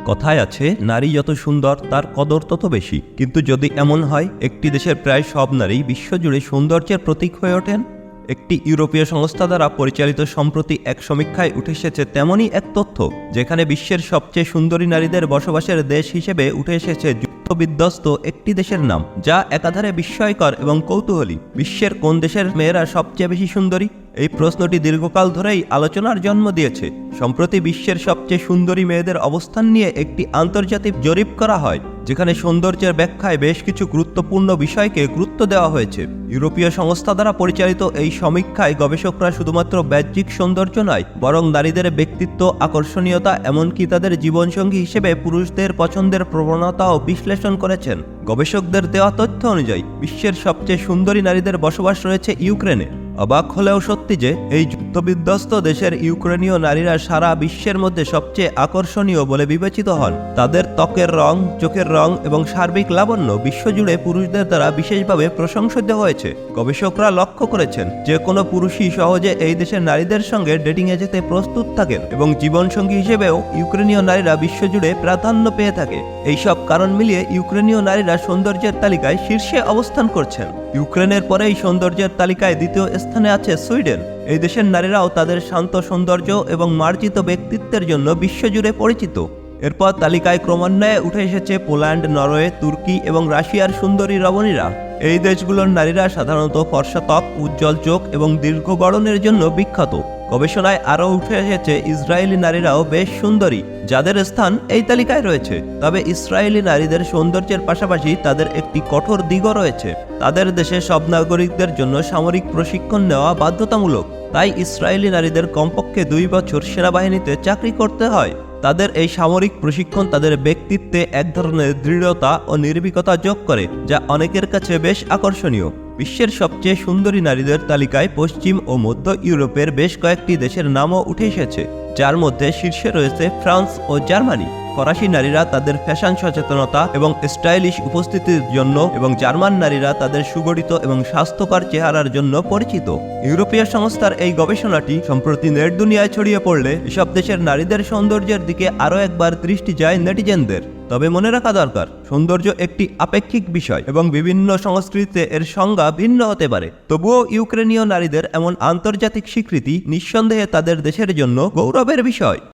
কথায় আছে, নারী যত সুন্দর তার কদর তত বেশি। কিন্তু যদি এমন হয় একটি দেশের প্রায় সব নারী বিশ্বজুড়ে সৌন্দর্যের প্রতীক হয়ে ওঠেন? একটি ইউরোপীয় সংস্থা দ্বারা পরিচালিত সম্প্রতি এক সমীক্ষায় উঠে এসেছে তেমনই এক তথ্য, যেখানে বিশ্বের সবচেয়ে সুন্দরী নারীদের বসবাসের দেশ হিসেবে উঠে এসেছে যুদ্ধবিধ্বস্ত একটি দেশের নাম, যা একাধারে বিস্ময়কর এবং কৌতূহলী। বিশ্বের কোন দেশের মেয়েরা সবচেয়ে বেশি সুন্দরী? এই প্রশ্নটি দীর্ঘকাল ধরেই আলোচনার জন্ম দিয়েছে। সম্প্রতি বিশ্বের সবচেয়ে সুন্দরী মেয়েদের অবস্থান নিয়ে একটি আন্তর্জাতিক জরিপ করা হয়, যেখানে সৌন্দর্যের ব্যাখ্যায় বেশ কিছু গুরুত্বপূর্ণ বিষয়কে গুরুত্ব দেওয়া হয়েছে। ইউরোপীয় সংস্থা দ্বারা পরিচালিত এই সমীক্ষায় গবেষকরা শুধুমাত্র বাহ্যিক সৌন্দর্য নয়, বরং নারীদের ব্যক্তিত্ব, আকর্ষণীয়তা, এমনকি তাদের জীবনসঙ্গী হিসেবে পুরুষদের পছন্দের প্রবণতাও বিশ্লেষণ করেছেন। গবেষকদের দেওয়া তথ্য অনুযায়ী বিশ্বের সবচেয়ে সুন্দরী নারীদের বসবাস রয়েছে ইউক্রেনে। অবাক হলেও সত্যি যে এই যুদ্ধবিধ্বস্ত দেশের ইউক্রেনীয় নারীরা সারা বিশ্বের মধ্যে সবচেয়ে আকর্ষণীয় বলে বিবেচিত হন। তাদের ত্বকের রং, চোখের রং এবং সার্বিক লাবণ্য বিশ্বজুড়ে পুরুষদের দ্বারা বিশেষভাবে প্রশংসিত হয়েছে। গবেষকরা লক্ষ্য করেছেন যে কোনো পুরুষই সহজে এই দেশের নারীদের সঙ্গে ডেটিংয়ে যেতে প্রস্তুত থাকেন এবং জীবনসঙ্গী হিসেবেও ইউক্রেনীয় নারীরা বিশ্বজুড়ে প্রাধান্য পেয়ে থাকে। এইসব কারণ মিলিয়ে ইউক্রেনীয় নারীরা সৌন্দর্যের তালিকায় শীর্ষে অবস্থান করছেন। ইউক্রেনের পরেই সৌন্দর্যের তালিকায় দ্বিতীয় স্থানে আছে সুইডেন। এই দেশের নারীরাও তাদের শান্ত সৌন্দর্য এবং মার্জিত ব্যক্তিত্বের জন্য বিশ্বজুড়ে পরিচিত। এরপর তালিকায় ক্রমান্বয়ে উঠে এসেছে পোল্যান্ড, নরওয়ে, তুর্কি এবং রাশিয়ার সুন্দরী রমণীরা। এই দেশগুলোর নারীরা সাধারণত ফর্সা ত্বক, উজ্জ্বল চোখ এবং দীর্ঘ গড়নের জন্য বিখ্যাত। গবেষণায় আরও উঠে এসেছে ইসরায়েলি নারীরাও বেশ সুন্দরী, যাদের স্থান এই তালিকায় রয়েছে। তবে ইসরায়েলি নারীদের সৌন্দর্যের পাশাপাশি তাদের একটি কঠোর দিকও রয়েছে। তাদের দেশে সব নাগরিকদের জন্য সামরিক প্রশিক্ষণ নেওয়া বাধ্যতামূলক। তাই ইসরায়েলি নারীদের কমপক্ষে 2 বছর সেনাবাহিনীতে চাকরি করতে হয়। তাদের এই সামরিক প্রশিক্ষণ তাদের ব্যক্তিত্বে এক ধরনের দৃঢ়তা ও নির্ভীকতা যোগ করে, যা অনেকের কাছে বেশ আকর্ষণীয়। বিশ্বের সবচেয়ে সুন্দরী নারীদের তালিকায় পশ্চিম ও মধ্য ইউরোপের বেশ কয়েকটি দেশের নামও উঠে এসেছে, যার মধ্যে শীর্ষে রয়েছে ফ্রান্স ও জার্মানি। ফরাসি নারীরা তাদের ফ্যাশন সচেতনতা এবং স্টাইলিশ উপস্থিতির জন্য এবং জার্মান নারীরা তাদের সুগঠিত এবং স্বাস্থ্যকর চেহারার জন্য পরিচিত। ইউরোপীয় সংস্থার এই গবেষণাটি সম্প্রতি নেট দুনিয়ায় ছড়িয়ে পড়লে এসব দেশের নারীদের সৌন্দর্যের দিকে আরও একবার দৃষ্টি যায় নেটিজেনদের। তবে মনে রাখা দরকার, সৌন্দর্য একটি আপেক্ষিক বিষয় এবং বিভিন্ন সংস্কৃতিতে এর সংজ্ঞা ভিন্ন হতে পারে। তবুও ইউক্রেনীয় নারীদের এমন আন্তর্জাতিক স্বীকৃতি নিঃসন্দেহে তাদের দেশের জন্য গৌরবের বিষয়।